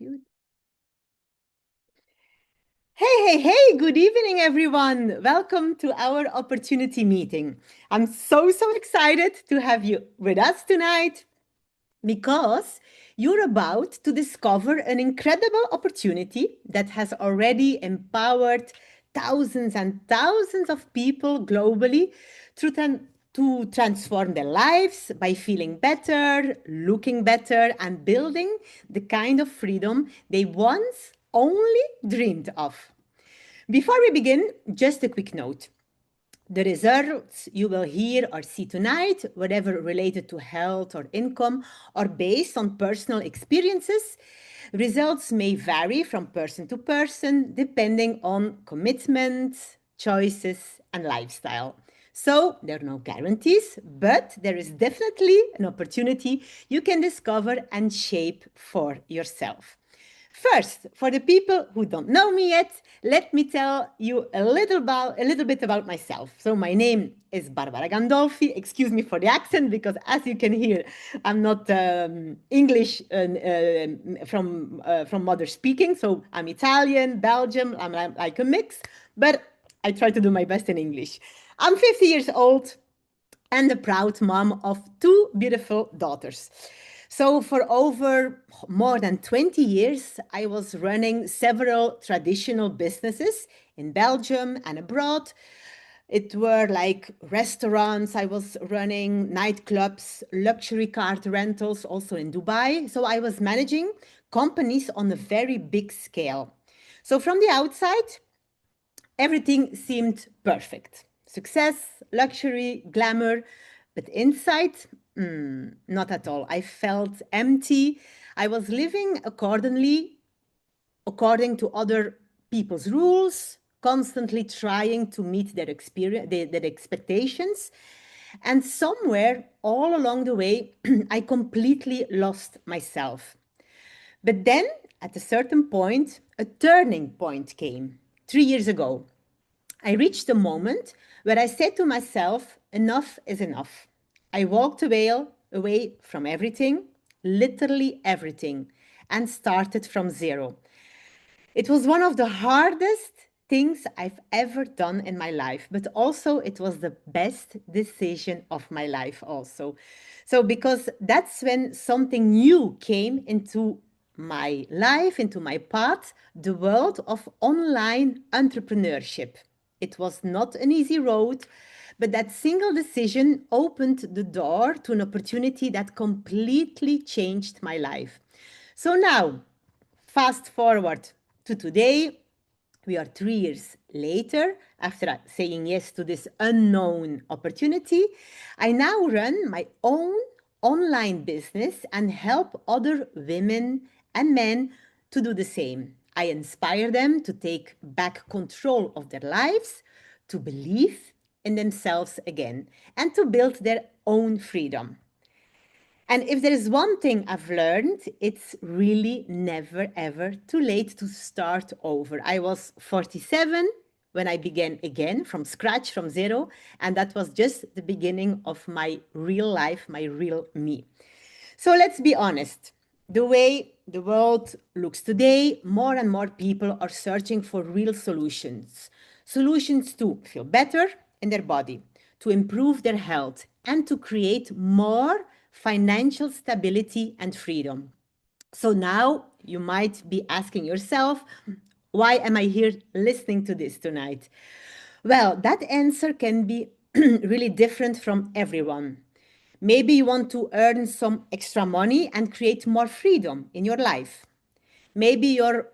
you. Hey, good evening, everyone. Welcome to our opportunity meeting. I'm so excited to have you with us tonight because you're about to discover an incredible opportunity that has already empowered thousands and thousands of people globally to transform their lives by feeling better, looking better, and building the kind of freedom they once only dreamed of. Before we begin, just a quick note. The results you will hear or see tonight, whatever related to health or income, are based on personal experiences. Results may vary from person to person, depending on commitment, choices, and lifestyle. So there are no guarantees, but there is definitely an opportunity you can discover and shape for yourself. First, for the people who don't know me yet, let me tell you a little bit about myself. So my name is Barbara Gandolfi. Excuse me for the accent, because as you can hear, I'm not English from mother speaking. So I'm Italian, Belgium. I'm like a mix, but I try to do my best in English. I'm 50 years old and the proud mom of two beautiful daughters. So, for over more than 20 years, I was running several traditional businesses in Belgium and abroad. It were like restaurants, I was running nightclubs, luxury car rentals, also in Dubai. So, I was managing companies on a very big scale. So, from the outside, everything seemed perfect. Success, luxury, glamour, but inside, not at all. I felt empty. I was living according to other people's rules, constantly trying to meet their experience, their expectations. And somewhere all along the way, I completely lost myself. But then, at a certain point, a turning point came 3 years ago. I reached a moment where I said to myself, enough is enough. I walked away from everything, literally everything, and started from zero. It was one of the hardest things I've ever done in my life, but also it was the best decision of my life also. So because that's when something new came into my life, into my path, the world of online entrepreneurship. It was not an easy road, but that single decision opened the door to an opportunity that completely changed my life. So now, fast forward to today, we are 3 years later. After saying yes to this unknown opportunity, I now run my own online business and help other women and men to do the same. I inspire them to take back control of their lives, to believe in themselves again, and to build their own freedom. And if there is one thing I've learned, it's really never ever too late to start over. I was 47 when I began again from scratch, from zero, and that was just the beginning of my real life, my real me. So let's be honest. The way the world looks today, more and more people are searching for real solutions. Solutions to feel better in their body, to improve their health, and to create more financial stability and freedom. So now you might be asking yourself, why am I here listening to this tonight? Well, that answer can be really different from everyone. Maybe you want to earn some extra money and create more freedom in your life. Maybe you're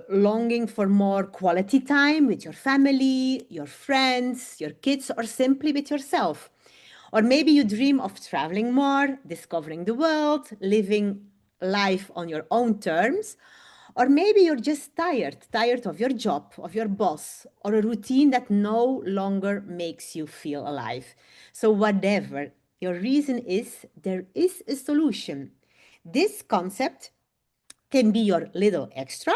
longing for more quality time with your family, your friends, your kids, or simply with yourself. Or maybe you dream of traveling more, discovering the world, living life on your own terms. Or maybe you're just tired of your job, of your boss, or a routine that no longer makes you feel alive. So, whatever your reason is, there is a solution. This concept can be your little extra,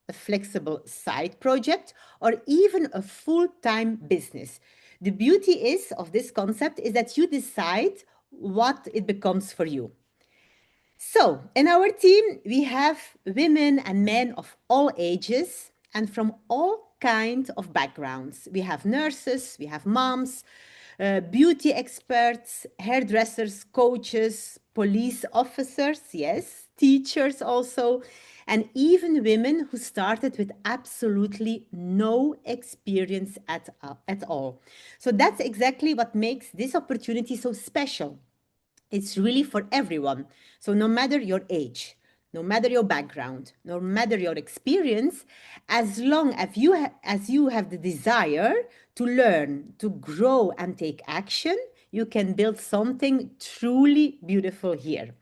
a flexible side project, or even a full-time business. The beauty is of this concept is that you decide what it becomes for you. So, in our team, we have women and men of all ages and from all kinds of backgrounds. We have nurses, we have moms, beauty experts, hairdressers, coaches, police officers, yes, teachers also, and even women who started with absolutely no experience at all. So that's exactly what makes this opportunity so special. It's really for everyone. So no matter your age, no matter your background, no matter your experience, as long as you have the desire to learn, to grow and take action, you can build something truly beautiful here.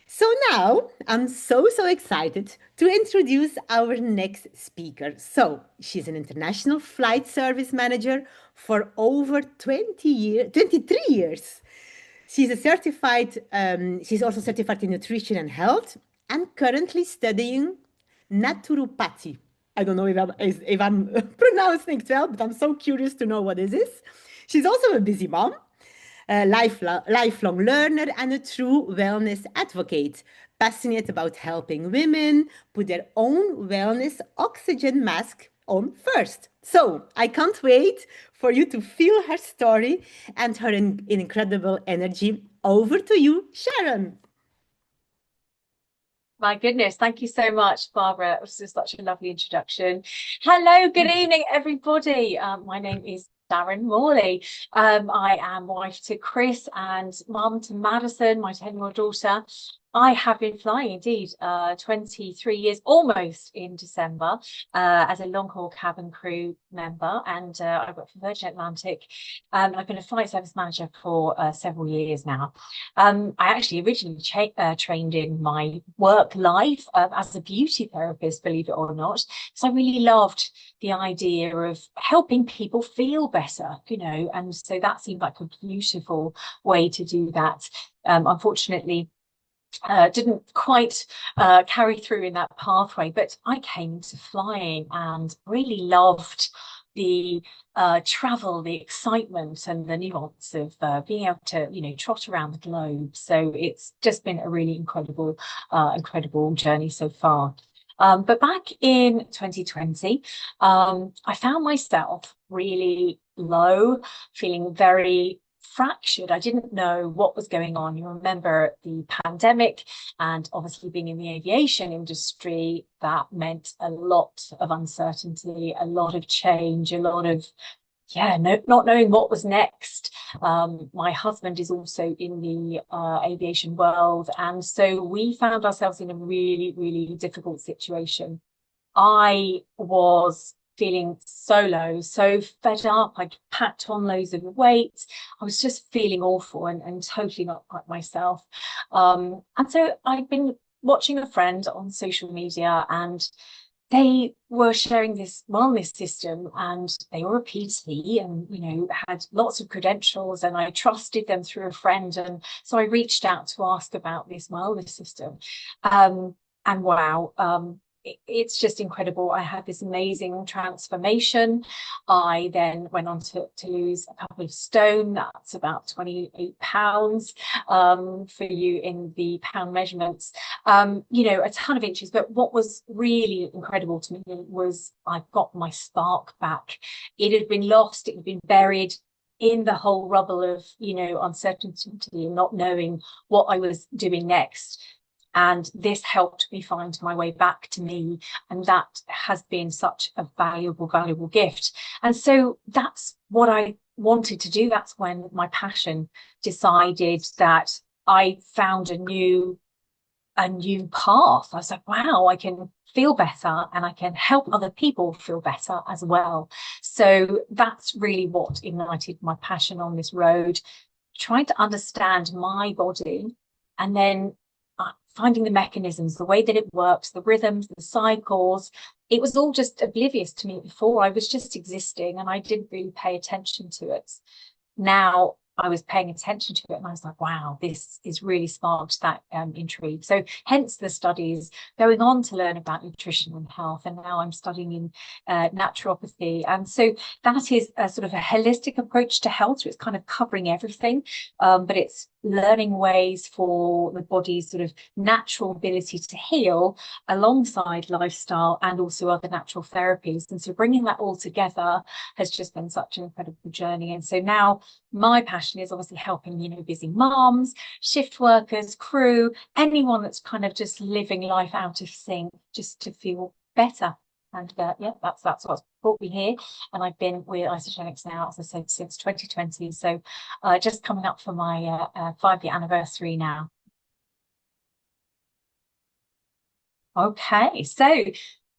So now I'm so excited to introduce our next speaker. So she's an international flight service manager for over 23 years. She's also certified in nutrition and health and currently studying naturopathy. I don't know if I'm pronouncing it well, but I'm so curious to know what is this. She's also a busy mom, a lifelong learner, and a true wellness advocate, passionate about helping women put their own wellness oxygen mask on first. So I can't wait for you to feel her story and her incredible energy. Over to you, Sharon. My goodness, thank you so much, Barbara. It was just such a lovely introduction. Hello, good evening, everybody. My name is Sharon Morley. I am wife to Chris and mum to Madison, my 10-year-old daughter. I have been flying indeed 23 years almost in December as a long haul cabin crew member, and I work for Virgin Atlantic. I've been a flight service manager for several years now. I actually originally trained in my work life as a beauty therapist, believe it or not. So I really loved the idea of helping people feel better, and so that seemed like a beautiful way to do that. Unfortunately, didn't quite carry through in that pathway, but I came into flying and really loved the travel, the excitement, and the nuance of being able to, trot around the globe. So it's just been a really incredible journey so far. But back in 2020, I found myself really low, feeling very fractured. I didn't know what was going on. You remember the pandemic, and obviously being in the aviation industry, that meant a lot of uncertainty, a lot of change, a lot of not knowing what was next. My husband is also in the aviation world, and so we found ourselves in a really difficult situation. I was feeling so low, so fed up. I'd packed on loads of weight. I was just feeling awful and totally not like myself. And so I'd been watching a friend on social media, and they were sharing this wellness system, and they were a PT and, had lots of credentials, and I trusted them through a friend. And so I reached out to ask about this wellness system. And wow, it's just incredible. I had this amazing transformation. I then went on to lose a couple of stone. That's about 28 pounds for you in the pound measurements. A ton of inches. But what was really incredible to me was I got my spark back. It had been lost. It had been buried in the whole rubble of, uncertainty and not knowing what I was doing next. And this helped me find my way back to me. And that has been such a valuable gift. And so that's what I wanted to do. That's when my passion decided that I found a new path. I was like, wow, I can feel better and I can help other people feel better as well. So that's really what ignited my passion on this road, trying to understand my body, and then finding the mechanisms, the way that it works, the rhythms, the cycles. It was all just oblivious to me before. I was just existing and I didn't really pay attention to it. Now I was paying attention to it and I was like, wow, this is really sparked that intrigue. So hence the studies, going on to learn about nutrition and health. And now I'm studying in naturopathy. And so that is a sort of a holistic approach to health. So it's kind of covering everything, but it's learning ways for the body's sort of natural ability to heal alongside lifestyle and also other natural therapies. And so bringing that all together has just been such an incredible journey. And so now my passion is obviously helping, you know, busy moms, shift workers, crew, anyone that's kind of just living life out of sync, just to feel better. And yeah, that's what's brought me here. And I've been with Isagenix now, as I said, since 2020. So just coming up for my 5-year anniversary now. Okay, so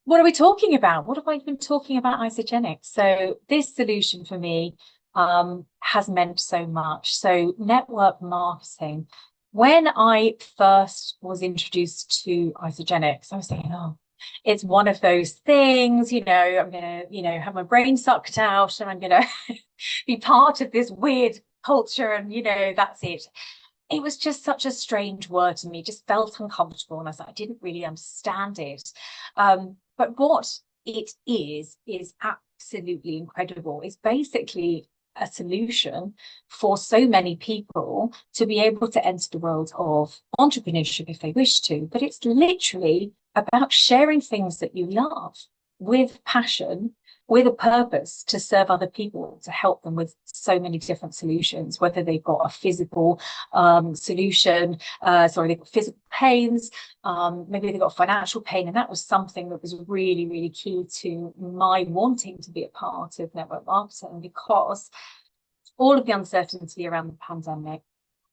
what are we talking about? What have I been talking about Isagenix? So this solution for me has meant so much. So network marketing. When I first was introduced to Isagenix, I was thinking, oh, it's one of those things, you know, I'm going to, you know, have my brain sucked out and I'm going to be part of this weird culture and, you know, that's it. It was just such a strange word to me, just felt uncomfortable. And I was like, I didn't really understand it. But what it is absolutely incredible. It's basically a solution for so many people to be able to enter the world of entrepreneurship if they wish to. But it's literally about sharing things that you love with passion, with a purpose to serve other people, to help them with so many different solutions, whether they've got a physical solution, they've got physical pains, maybe they've got financial pain. And that was something that was really, really key to my wanting to be a part of network marketing, because all of the uncertainty around the pandemic,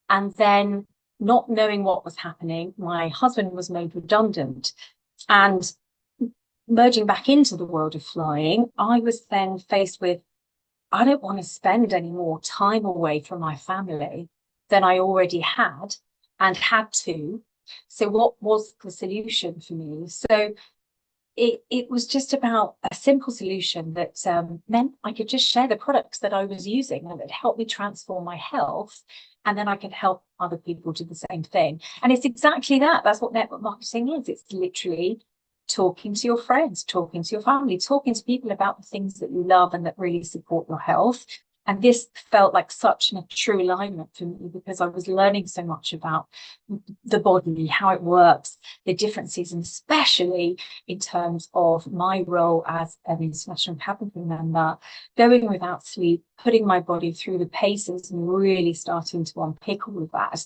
and then not knowing what was happening, my husband was made redundant. And merging back into the world of flying, I was then faced with, I don't want to spend any more time away from my family than I already had and had to. So what was the solution for me? So it was just about a simple solution that meant I could just share the products that I was using and that helped me transform my health. And then I could help other people do the same thing. And it's exactly that. That's what network marketing is. It's literally talking to your friends, talking to your family, talking to people about the things that you love and that really support your health. And this felt like such a true alignment for me, because I was learning so much about the body, how it works, the differences, and especially in terms of my role as an international cabin crew member, going without sleep, putting my body through the paces and really starting to unpick all of that.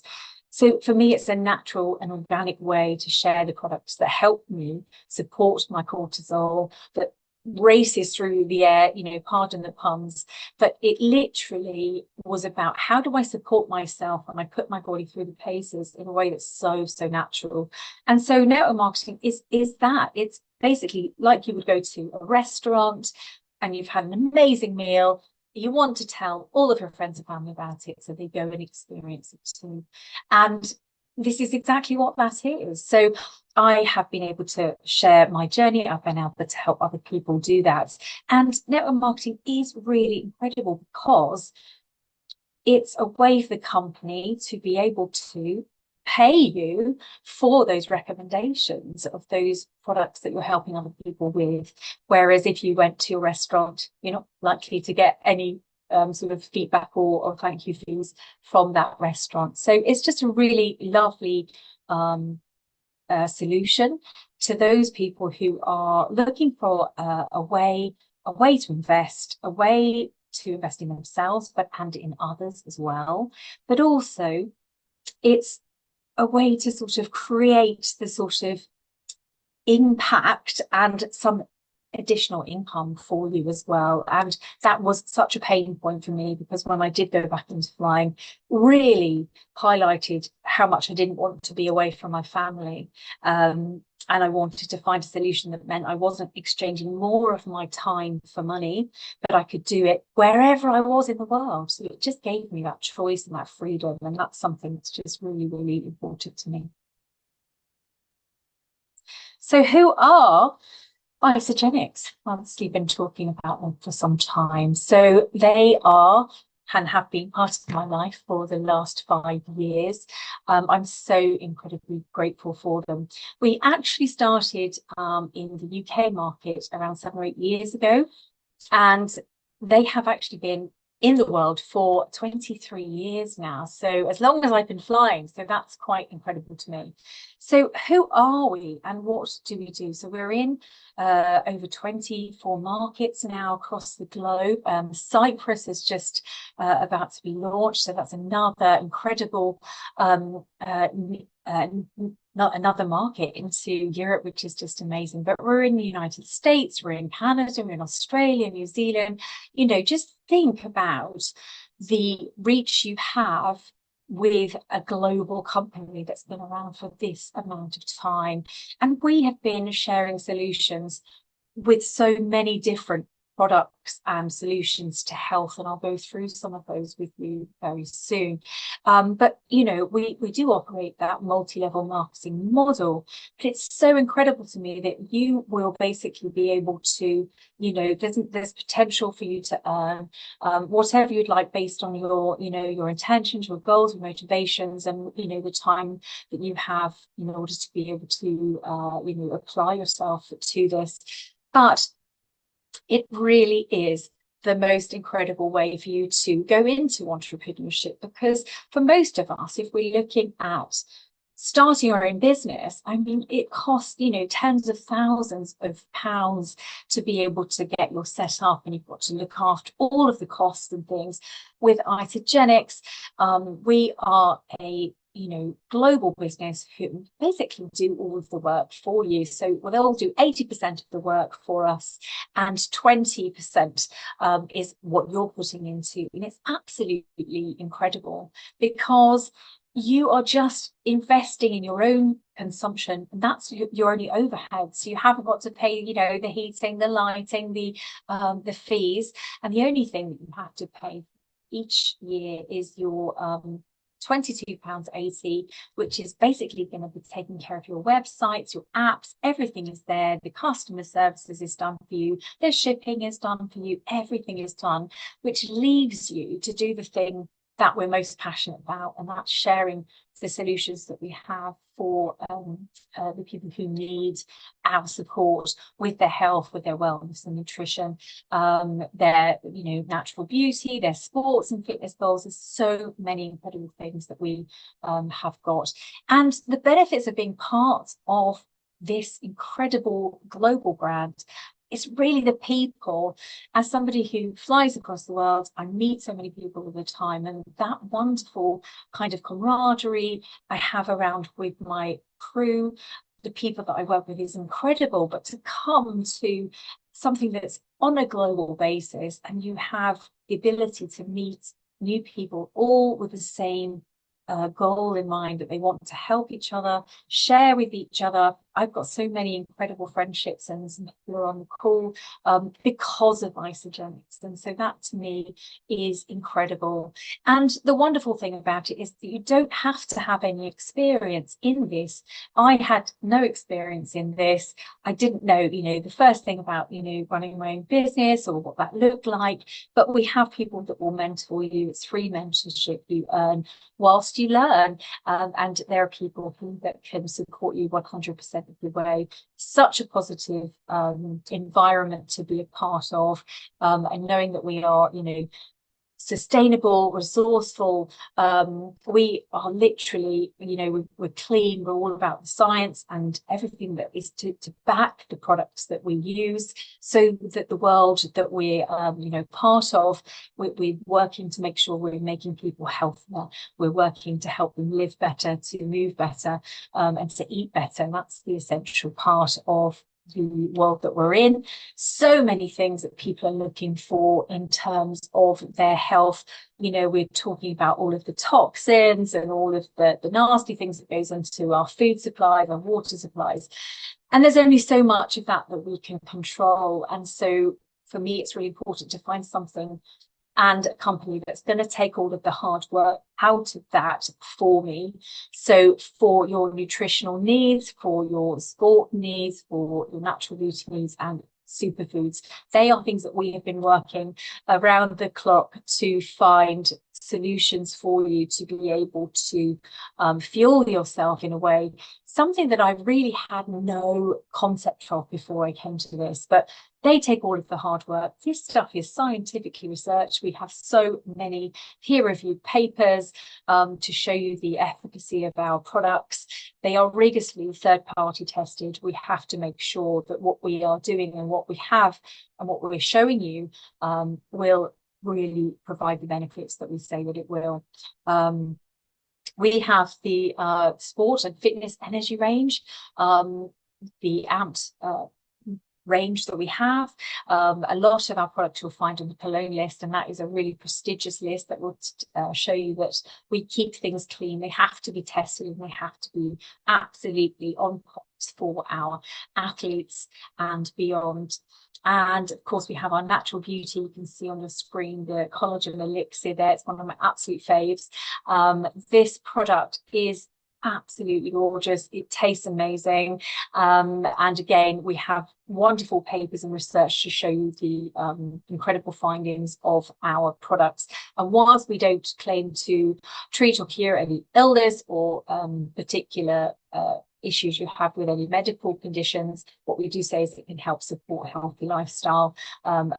So for me, it's a natural and organic way to share the products that help me support my cortisol, that races through the air, you know, pardon the puns, but it literally was about how do I support myself and I put my body through the paces in a way that's so natural. And so network marketing is that. It's basically like you would go to a restaurant and you've had an amazing meal. You want to tell all of your friends and family about it, so they go and experience it too. And this is exactly what that is. So I have been able to share my journey. I've been able to help other people do that. And network marketing is really incredible because it's a way for the company to be able to pay you for those recommendations of those products that you're helping other people with. Whereas if you went to a restaurant, you're not likely to get any sort of feedback or thank you fees from that restaurant. So it's just a really lovely solution to those people who are looking for a way to invest, a way to invest in themselves, and in others as well. But also it's a way to sort of create the sort of impact and some additional income for you as well. And that was such a pain point for me, because when I did go back into flying, really highlighted how much I didn't want to be away from my family. And I wanted to find a solution that meant I wasn't exchanging more of my time for money, but I could do it wherever I was in the world. So it just gave me that choice and that freedom. And that's something that's just really, really important to me. So who are Isagenix? Obviously been talking about them for some time. So they are and have been part of my life for the last 5 years. I'm so incredibly grateful for them. We actually started in the UK market around 7 or 8 years ago, and they have actually been in the world for 23 years now. So as long as I've been flying, so that's quite incredible to me. So who are we and what do we do? So we're in over 24 markets now across the globe. Cyprus is just about to be launched, so that's another incredible not another market into Europe, which is just amazing. But we're in the United States, we're in Canada, we're in Australia, New Zealand. You know, just think about the reach you have with a global company that's been around for this amount of time. And we have been sharing solutions with so many different products and solutions to health, and I'll go through some of those with you very soon. But you know, we do operate that multi-level marketing model, but it's so incredible to me that you will basically be able to, you know, there's potential for you to earn whatever you'd like based on your, you know, your intentions, your goals, your motivations, and you know, the time that you have in order to be able to you know, apply yourself to this. But it really is the most incredible way for you to go into entrepreneurship, because for most of us, if we're looking at starting our own business, I mean, it costs, you know, tens of thousands of pounds to be able to get your set up, and you've got to look after all of the costs and things. With Itagenics, we are a, you know, global business who basically do all of the work for you. So they'll do 80% of the work for us, and 20% is what you're putting into. And it's absolutely incredible, because you are just investing in your own consumption, and that's your only overhead. So you haven't got to pay, you know, the heating, the lighting, the fees, and the only thing that you have to pay each year is your £22.80, which is basically going to be taking care of your websites, your apps, everything is there. The customer services is done for you. The shipping is done for you. Everything is done, which leaves you to do the thing that we're most passionate about, and that's sharing the solutions that we have for the people who need our support with their health, with their wellness and nutrition, their, you know, natural beauty, their sports and fitness goals. There's so many incredible things that we have got, and the benefits of being part of this incredible global brand. It's really the people. As somebody who flies across the world, I meet so many people all the time, and that wonderful kind of camaraderie I have around with my crew, the people that I work with, is incredible. But to come to something that's on a global basis, and you have the ability to meet new people all with the same goal in mind, that they want to help each other, share with each other. I've got so many incredible friendships, and some people are on the call because of Isogenics. And so that to me is incredible. And the wonderful thing about it is that you don't have to have any experience in this. I had no experience in this. I didn't know, you know, the first thing about, you know, running my own business or what that looked like. But we have people that will mentor you. It's free mentorship you earn whilst you learn, and there are people that can support you 100% of the way. Such a positive environment to be a part of, and knowing that we are, you know, sustainable, resourceful. We are literally, you know, we're clean. We're all about the science and everything that is to back the products that we use, so that the world that we're, you know, part of, we're working to make sure we're making people healthier. We're working to help them live better, to move better, and to eat better. And that's the essential part of the world that we're in. So many things that people are looking for in terms of their health. You know, we're talking about all of the toxins and all of the nasty things that goes into our food supplies, our water supplies. And there's only so much of that we can control. And so for me, it's really important to find something and a company that's going to take all of the hard work out of that for me. So for your nutritional needs, for your sport needs, for your natural beauty needs and superfoods, they are things that we have been working around the clock to find solutions for you to be able to fuel yourself in a way, something that I really had no concept of before I came to this, but they take all of the hard work. This stuff is scientifically researched. We have so many peer-reviewed papers to show you the efficacy of our products. They are rigorously third-party tested. We have to make sure that what we are doing and what we have and what we're showing you will really provide the benefits that we say that it will. We have the sport and fitness energy range, the amped range that we have. A lot of our products you'll find on the Cologne list, and that is a really prestigious list that will show you that we keep things clean. They have to be tested and they have to be absolutely on point for our athletes and beyond. And of course, we have our natural beauty. You can see on the screen the collagen elixir there. It's one of my absolute faves. This product is absolutely gorgeous. It tastes amazing. And again, we have wonderful papers and research to show you the incredible findings of our products. And whilst we don't claim to treat or cure any illness or particular issues you have with any medical conditions, what we do say is it can help support a healthy lifestyle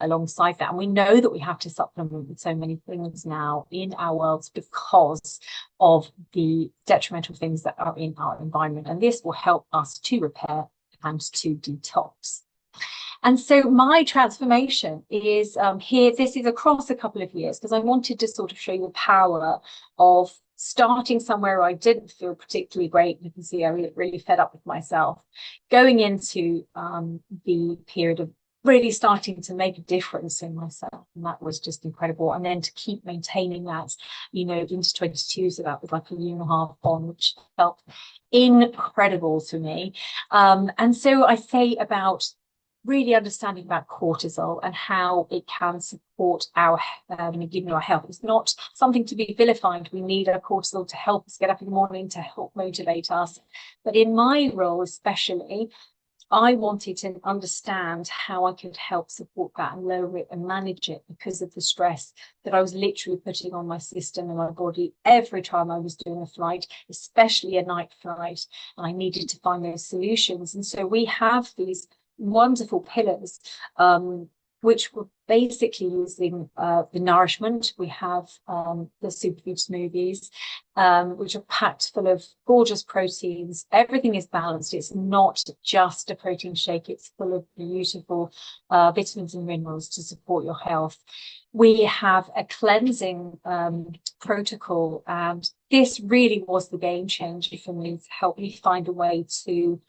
alongside that. And we know that we have to supplement with so many things now in our worlds because of the detrimental things that are in our environment. And this will help us to repair and to detox. And so my transformation is here. This is across a couple of years because I wanted to sort of show you the power of starting somewhere I didn't feel particularly great. You can see I really fed up with myself, going into the period of really starting to make a difference in myself, and that was just incredible. And then to keep maintaining that, you know, into 22, so that was like a year and a half on, which felt incredible to me. And so I say about really understanding about cortisol and how it can support our our health. It's not something to be vilified. We need our cortisol to help us get up in the morning, to help motivate us. But in my role especially, I wanted to understand how I could help support that and lower it and manage it because of the stress that I was literally putting on my system and my body every time I was doing a flight, especially a night flight, and I needed to find those solutions. And so we have these wonderful pillars, which were basically using the nourishment. We have the superfood smoothies, which are packed full of gorgeous proteins. Everything is balanced. It's not just a protein shake. It's full of beautiful vitamins and minerals to support your health. We have a cleansing protocol, and this really was the game changer for me to help me find a way to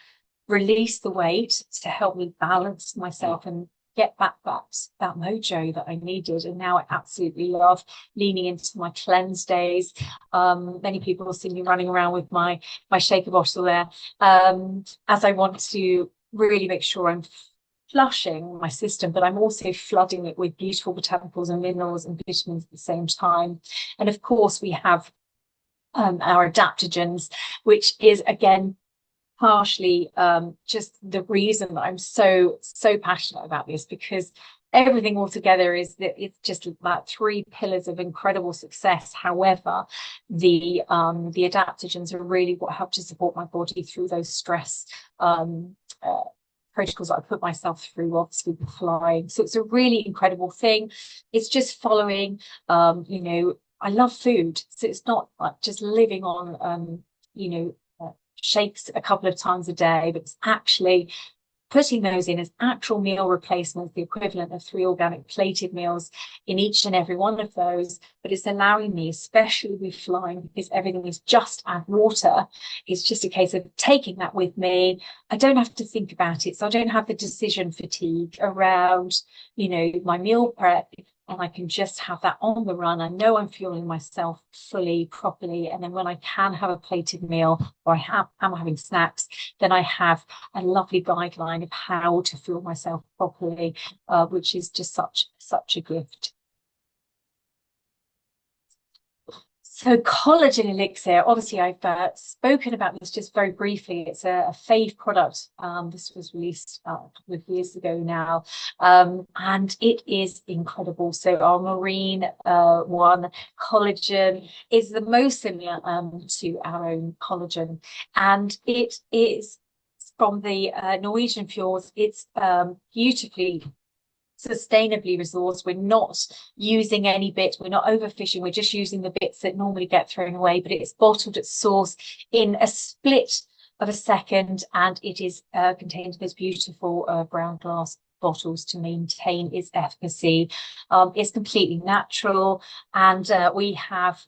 release the weight, to help me balance myself and get back that mojo that I needed. And now I absolutely love leaning into my cleanse days. Many people will see me running around with my shaker bottle there, as I want to really make sure I'm flushing my system, but I'm also flooding it with beautiful botanicals and minerals and vitamins at the same time. And of course we have our adaptogens, which is again partially just the reason that I'm so passionate about this, because everything all together is that it's just about 3 pillars of incredible success. However, the adaptogens are really what help to support my body through those stress protocols that I put myself through, obviously with flying. So it's a really incredible thing. It's just following, you know, I love food, so it's not like just living on you know, shakes a couple of times a day, but it's actually putting those in as actual meal replacements, the equivalent of 3 organic plated meals in each and every one of those. But it's allowing me, especially with flying, because everything is just add water, it's just a case of taking that with me. I don't have to think about it, so I don't have the decision fatigue around, you know, my meal prep, and I can just have that on the run. I know I'm fueling myself fully, properly. And then when I can have a plated meal or I'm having snacks, then I have a lovely guideline of how to fuel myself properly, which is just such a gift. So collagen elixir, obviously I've spoken about this just very briefly. It's a fave product. This was released a couple of years ago now, and it is incredible. So our marine one collagen is the most similar to our own collagen, and it is from the Norwegian fjords. It's beautifully sustainably resourced. We're not using any bits, we're not overfishing, we're just using the bits that normally get thrown away, but it's bottled at source in a split of a second, and it is contained in this beautiful brown glass bottles to maintain its efficacy. It's completely natural, and we have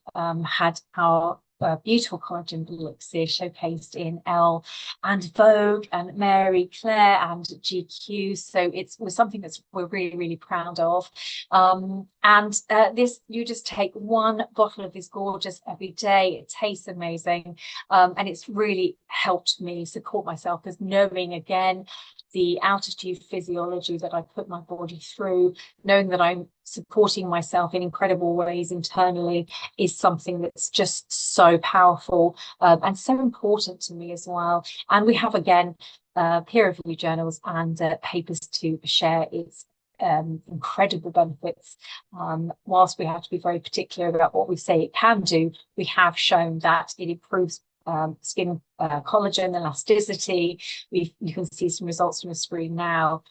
had our beautiful collagen elixir showcased in Elle and Vogue and Mary Claire and GQ. So it was something that we're really, really proud of. And this, you just take one bottle of this gorgeous every day. It tastes amazing. And it's really helped me support myself, because knowing again the altitude physiology that I put my body through, knowing that I'm supporting myself in incredible ways internally, is something that's just so powerful and so important to me as well. And we have, again, peer-reviewed journals and papers to share its incredible benefits. Whilst we have to be very particular about what we say it can do, we have shown that it improves skin collagen elasticity. You can see some results from the screen now.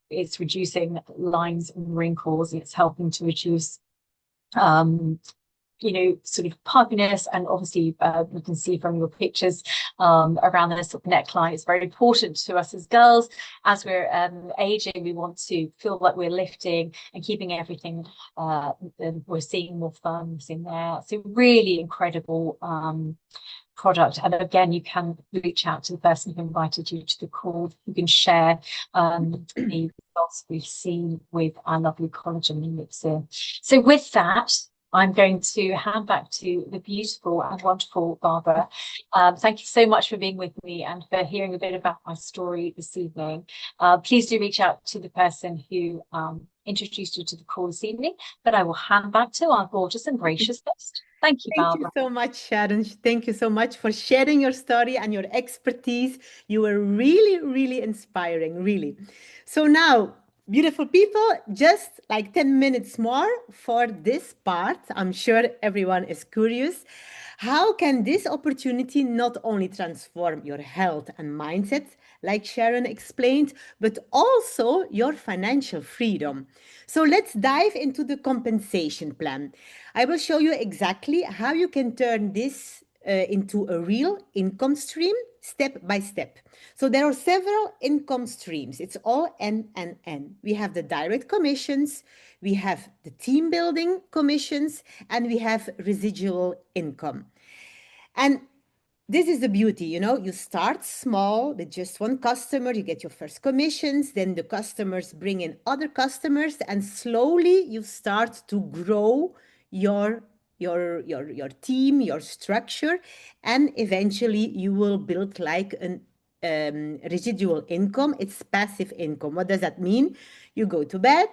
It's reducing lines and wrinkles. It's helping to reduce sort of puffiness, and obviously you can see from your pictures around the sort of neckline. It's very important to us as girls. As we're aging, we want to feel like we're lifting and keeping everything, and we're seeing more firmness in there. So really incredible product. And again, you can reach out to the person who invited you to the call. You can share the results we've seen with our lovely collagen elixir. So with that, I'm going to hand back to the beautiful and wonderful Barbara. Thank you so much for being with me and for hearing a bit about my story this evening. Please do reach out to the person who introduced you to the call this evening, but I will hand back to our gorgeous and gracious host. Thank you, Thank you Barbara. so much, Sharon. Thank you so much for sharing your story and your expertise. You were really, really inspiring, really. So now, beautiful people, just like 10 minutes more for this part. I'm sure everyone is curious. How can this opportunity not only transform your health and mindset, like Sharon explained, but also your financial freedom? So let's dive into the compensation plan. I will show you exactly how you can turn this into a real income stream step by step. So there are several income streams. It's all N and N. We have the direct commissions, we have the team building commissions, and we have residual income. And this is the beauty, you start small with just one customer, you get your first commissions, then the customers bring in other customers, and slowly you start to grow your your team, your structure, and eventually you will build like an residual income. It's passive income. What does that mean? You go to bed,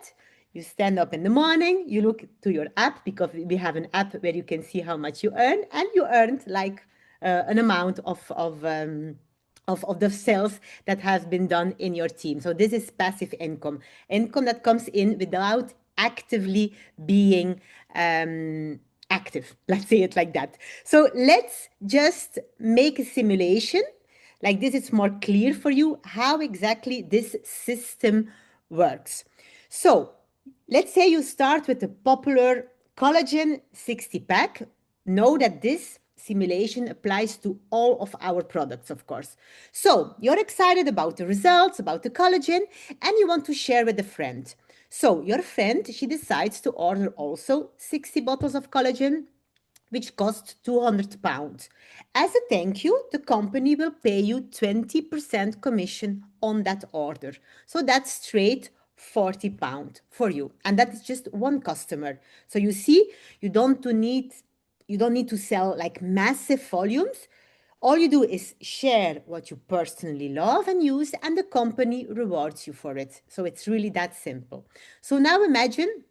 you stand up in the morning, you look to your app, because we have an app where you can see how much you earn, and you earned like an amount of the sales that has been done in your team. So this is passive income, income that comes in without actively being active. Let's say it like that. So let's just make a simulation. Like this, it's more clear for you how exactly this system works. So let's say you start with the popular collagen 60 pack. Know that this simulation applies to all of our products, of course. So you're excited about the results, about the collagen, and you want to share with a friend. So your friend, she decides to order also 60 bottles of collagen, which costs £200. As a thank you, the company will pay you 20% commission on that order. So that's straight £40 for you. And that is just one customer. So you see, you don't need to sell like massive volumes. All you do is share what you personally love and use, and the company rewards you for it. So it's really that simple. So now imagine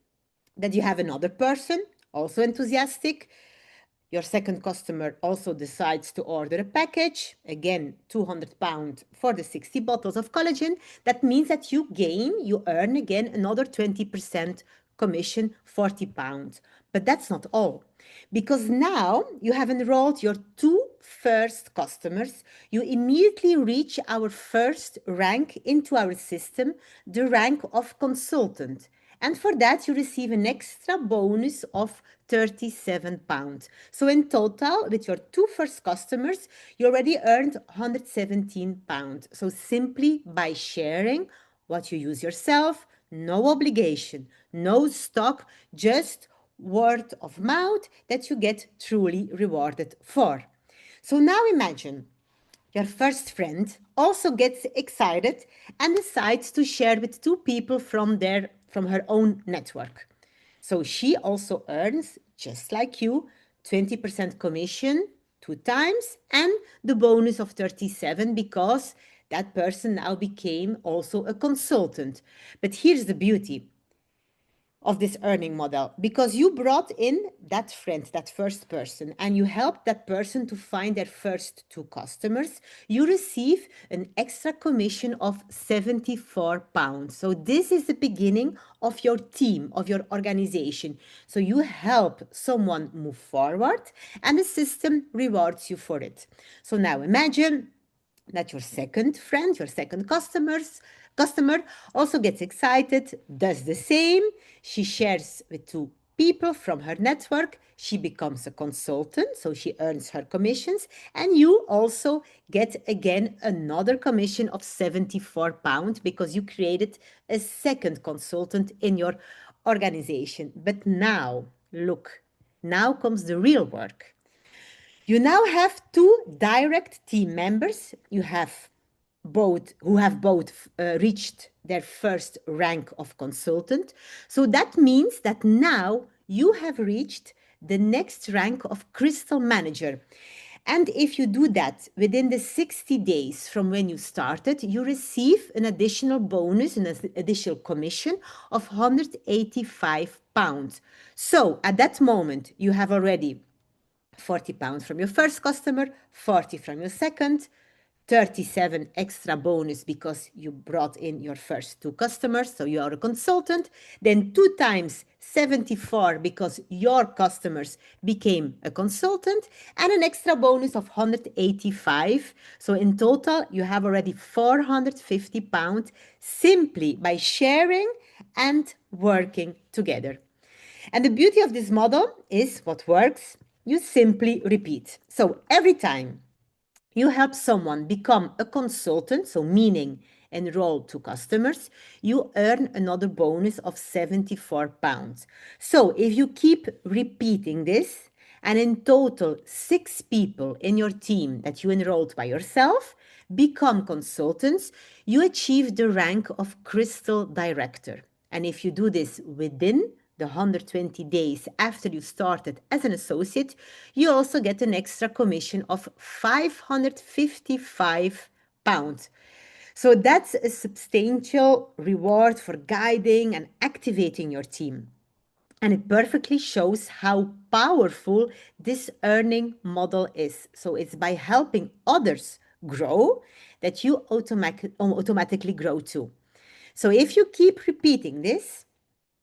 that you have another person, also enthusiastic, Your second customer also decides to order a package, again, £200 for the 60 bottles of collagen. That means that you earn again another 20% commission, £40. But that's not all. Because now you have enrolled your two first customers, you immediately reach our first rank into our system, the rank of consultant. And for that, you receive an extra bonus of £37. So in total, with your two first customers, you already earned £117. So simply by sharing what you use yourself, no obligation, no stock, just word of mouth that you get truly rewarded for. So now imagine your first friend also gets excited and decides to share with two people from her own network. So she also earns, just like you, 20% commission two times and the bonus of 37 because that person now became also a consultant. But here's the beauty of this earning model, because you brought in that friend, that first person, and you helped that person to find their first two customers, you receive an extra commission of £74. So this is the beginning of your team, of your organization. So you help someone move forward and the system rewards you for it. So now imagine that your second friend, your second customer also gets excited, does the same. She shares with two people from her network. She becomes a consultant, so she earns her commissions. And you also get again another commission of £74 because you created a second consultant in your organization. But now, look, now comes the real work. You now have two direct team members. You have both who have both reached their first rank of consultant. So that means that now you have reached the next rank of crystal manager. And if you do that within the 60 days from when you started, you receive an additional bonus, an additional commission of £185. So at that moment, you have already £40 from your first customer, 40 from your second, 37 extra bonus because you brought in your first two customers, so you are a consultant, then 2 times 74 because your customers became a consultant, and an extra bonus of 185. So in total, you have already £450 simply by sharing and working together. And the beauty of this model is what works. You simply repeat. So every time you help someone become a consultant, so meaning enroll two customers, you earn another bonus of £74. So if you keep repeating this, and in total 6 people in your team that you enrolled by yourself become consultants, you achieve the rank of Crystal Director. And if you do this within the 120 days after you started as an associate, you also get an extra commission of £555. So that's a substantial reward for guiding and activating your team. And it perfectly shows how powerful this earning model is. So it's by helping others grow that you automatically grow too. So if you keep repeating this,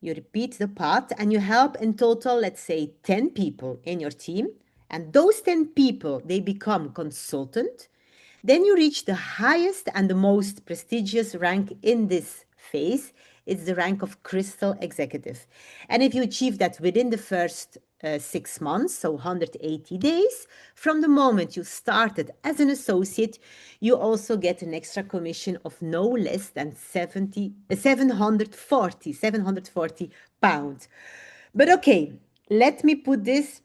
you repeat the path and you help in total, let's say 10 people in your team, and those 10 people, they become consultant. Then you reach the highest and the most prestigious rank in this phase. It's the rank of Crystal Executive. And if you achieve that within the first 6 months, so 180 days, from the moment you started as an associate, you also get an extra commission of no less than 740 pounds. But okay, let me put this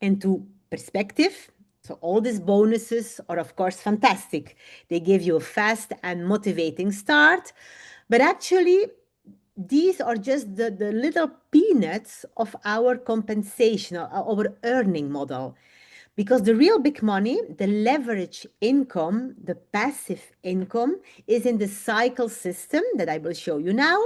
into perspective. So all these bonuses are of course fantastic. They give you a fast and motivating start, but actually these are just the little peanuts of our compensation, our earning model. Because the real big money, the leverage income, the passive income, is in the cycle system that I will show you now,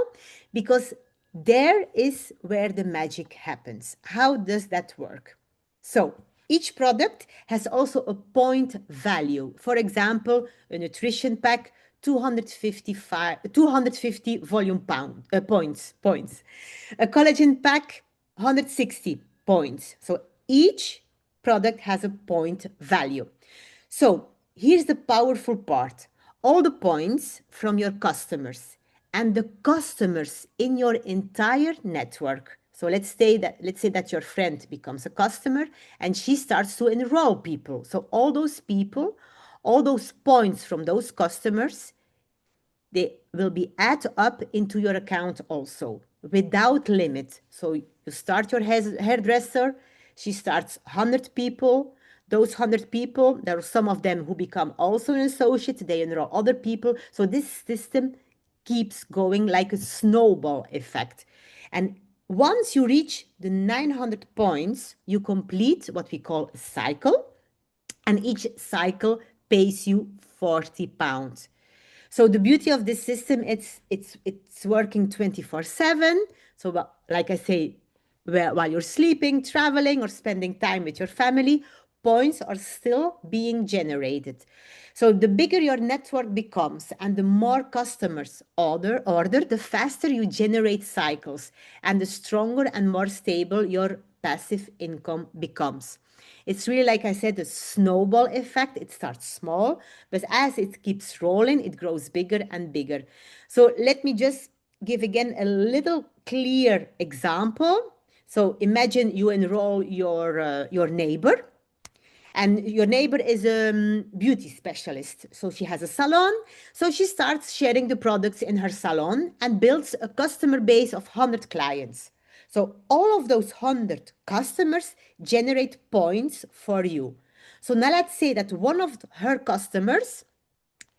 because there is where the magic happens. How does that work? So Each product has also a point value. For example, a nutrition pack, 250 volume points. A collagen pack, 160 points. So each product has a point value. So here's the powerful part. All the points from your customers and the customers in your entire network. So let's say that your friend becomes a customer and she starts to enroll people. So all those people, all those points from those customers, they will be add up into your account also without limit. So you start your hairdresser, she starts 100 people. Those 100 people, there are some of them who become also an associate, they enroll other people. So this system keeps going like a snowball effect. And once you reach the 900 points, you complete what we call a cycle, and each cycle pays you 40 pounds. So the beauty of this system, it's working 24/7. So like I say, while you're sleeping, traveling, or spending time with your family, points are still being generated. So the bigger your network becomes and the more customers order, the faster you generate cycles and the stronger and more stable your passive income becomes. It's really, like I said, a snowball effect. It starts small, but as it keeps rolling, it grows bigger and bigger. So let me just give again a little clear example. So imagine you enroll your neighbor, and your neighbor is a beauty specialist. So she has a salon. So she starts sharing the products in her salon and builds a customer base of 100 clients. So all of those 100 customers generate points for you. So now let's say that one of her customers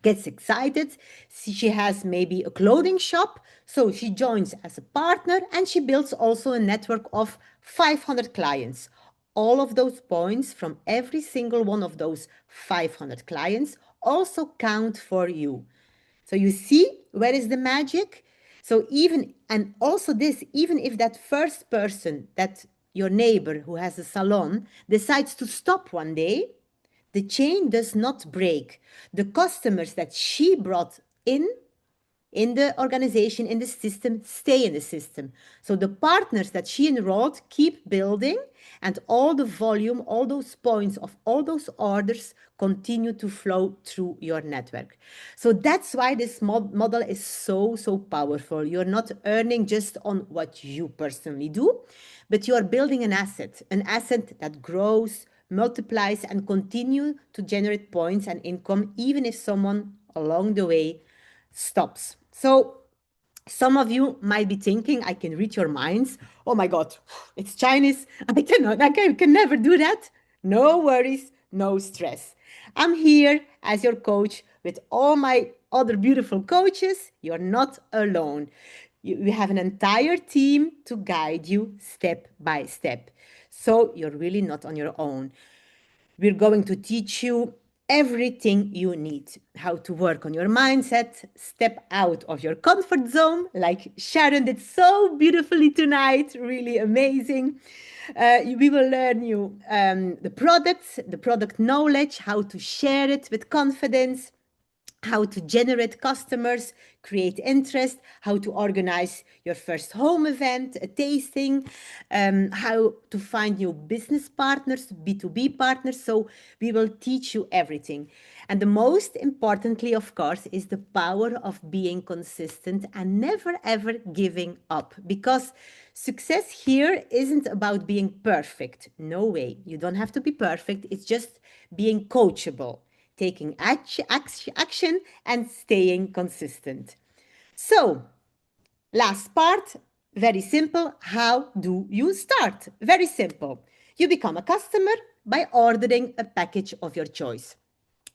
gets excited. She has maybe a clothing shop, so she joins as a partner and she builds also a network of 500 clients. All of those points from every single one of those 500 clients also count for you. So you see, where is the magic? So and also this, even if that first person, that your neighbor who has a salon, decides to stop one day, the chain does not break. The customers that she brought in the organization, in the system, stay in the system. So the partners that she enrolled keep building, and all the volume, all those points of all those orders continue to flow through your network. So that's why this model is so, so powerful. You're not earning just on what you personally do, but you are building an asset that grows, multiplies, and continue to generate points and income, even if someone along the way stops. So some of you might be thinking, I can read your minds. Oh my God, it's Chinese. I can never do that. No worries, no stress. I'm here as your coach with all my other beautiful coaches. You're not alone. You have an entire team to guide you step by step. So you're really not on your own. We're going to teach you everything you need, how to work on your mindset, step out of your comfort zone, like Sharon did so beautifully tonight, really amazing. We will learn you the products, the product knowledge, how to share it with confidence, how to generate customers, create interest, how to organize your first home event, a tasting, how to find new business partners, B2B partners. So we will teach you everything. And the most importantly, of course, is the power of being consistent and never ever giving up, because success here isn't about being perfect. No way. You don't have to be perfect. It's just being coachable, taking action and staying consistent. So, last part, very simple. How do you start? Very simple. You become a customer by ordering a package of your choice.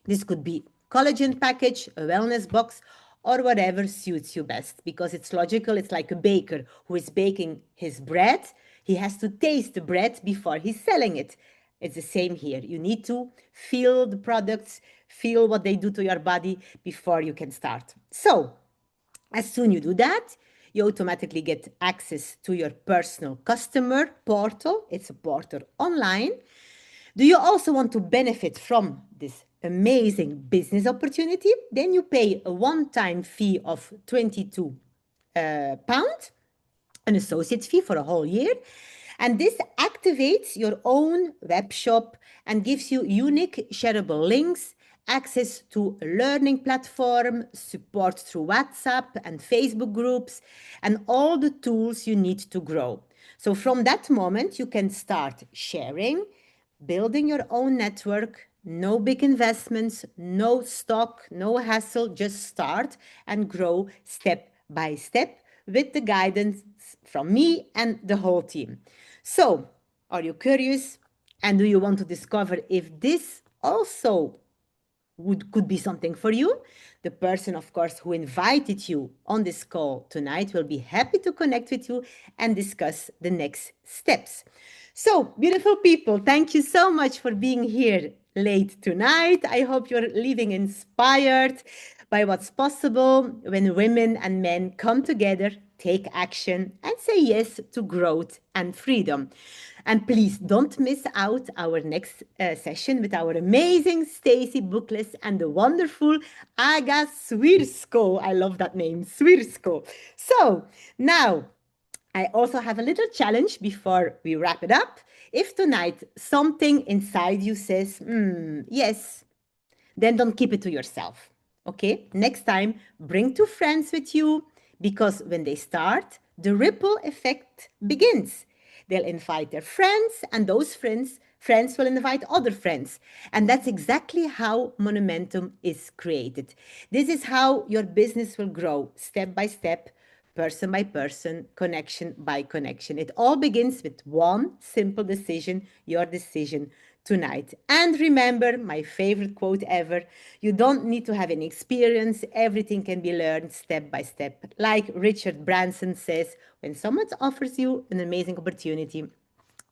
This could be collagen package, a wellness box, or whatever suits you best, because it's logical. It's like a baker who is baking his bread. He has to taste the bread before he's selling it. It's the same here. You need to feel the products, feel what they do to your body before you can start. So, as soon you do that, you automatically get access to your personal customer portal. It's a portal online Do you also want to benefit from this amazing business opportunity? Then you pay a one-time fee of 22 pounds, an associate fee for a whole year. And this activates your own web shop and gives you unique shareable links, access to a learning platform, support through WhatsApp and Facebook groups, and all the tools you need to grow. So from that moment, you can start sharing, building your own network, no big investments, no stock, no hassle, just start and grow step by step with the guidance from me and the whole team. So, are you curious? And do you want to discover if this also could be something for you? The person, of course, who invited you on this call tonight will be happy to connect with you and discuss the next steps. So, beautiful people, thank you so much for being here late tonight. I hope you're leaving inspired by what's possible when women and men come together, take action, and say yes to growth and freedom. And please don't miss out our next session with our amazing Stacy Bookless and the wonderful Aga Swirsko. I love that name, Swirsko. So now I also have a little challenge before we wrap it up. If tonight something inside you says, yes, then don't keep it to yourself. Okay? Next time, bring two friends with you because when they start, the ripple effect begins. They'll invite their friends, and those friends will invite other friends. And that's exactly how momentum is created. This is how your business will grow step by step, person by person, connection by connection. It all begins with one simple decision, your decision tonight. And remember my favorite quote ever, you don't need to have any experience, everything can be learned step by step. Like Richard Branson says, when someone offers you an amazing opportunity,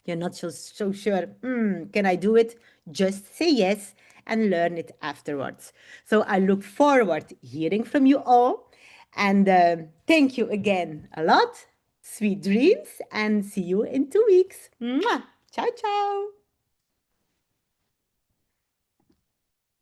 you're not so sure, can I do it? Just say yes and learn it afterwards. So I look forward hearing from you all. And thank you again a lot. Sweet dreams and see you in 2 weeks. Mwah. Ciao, ciao.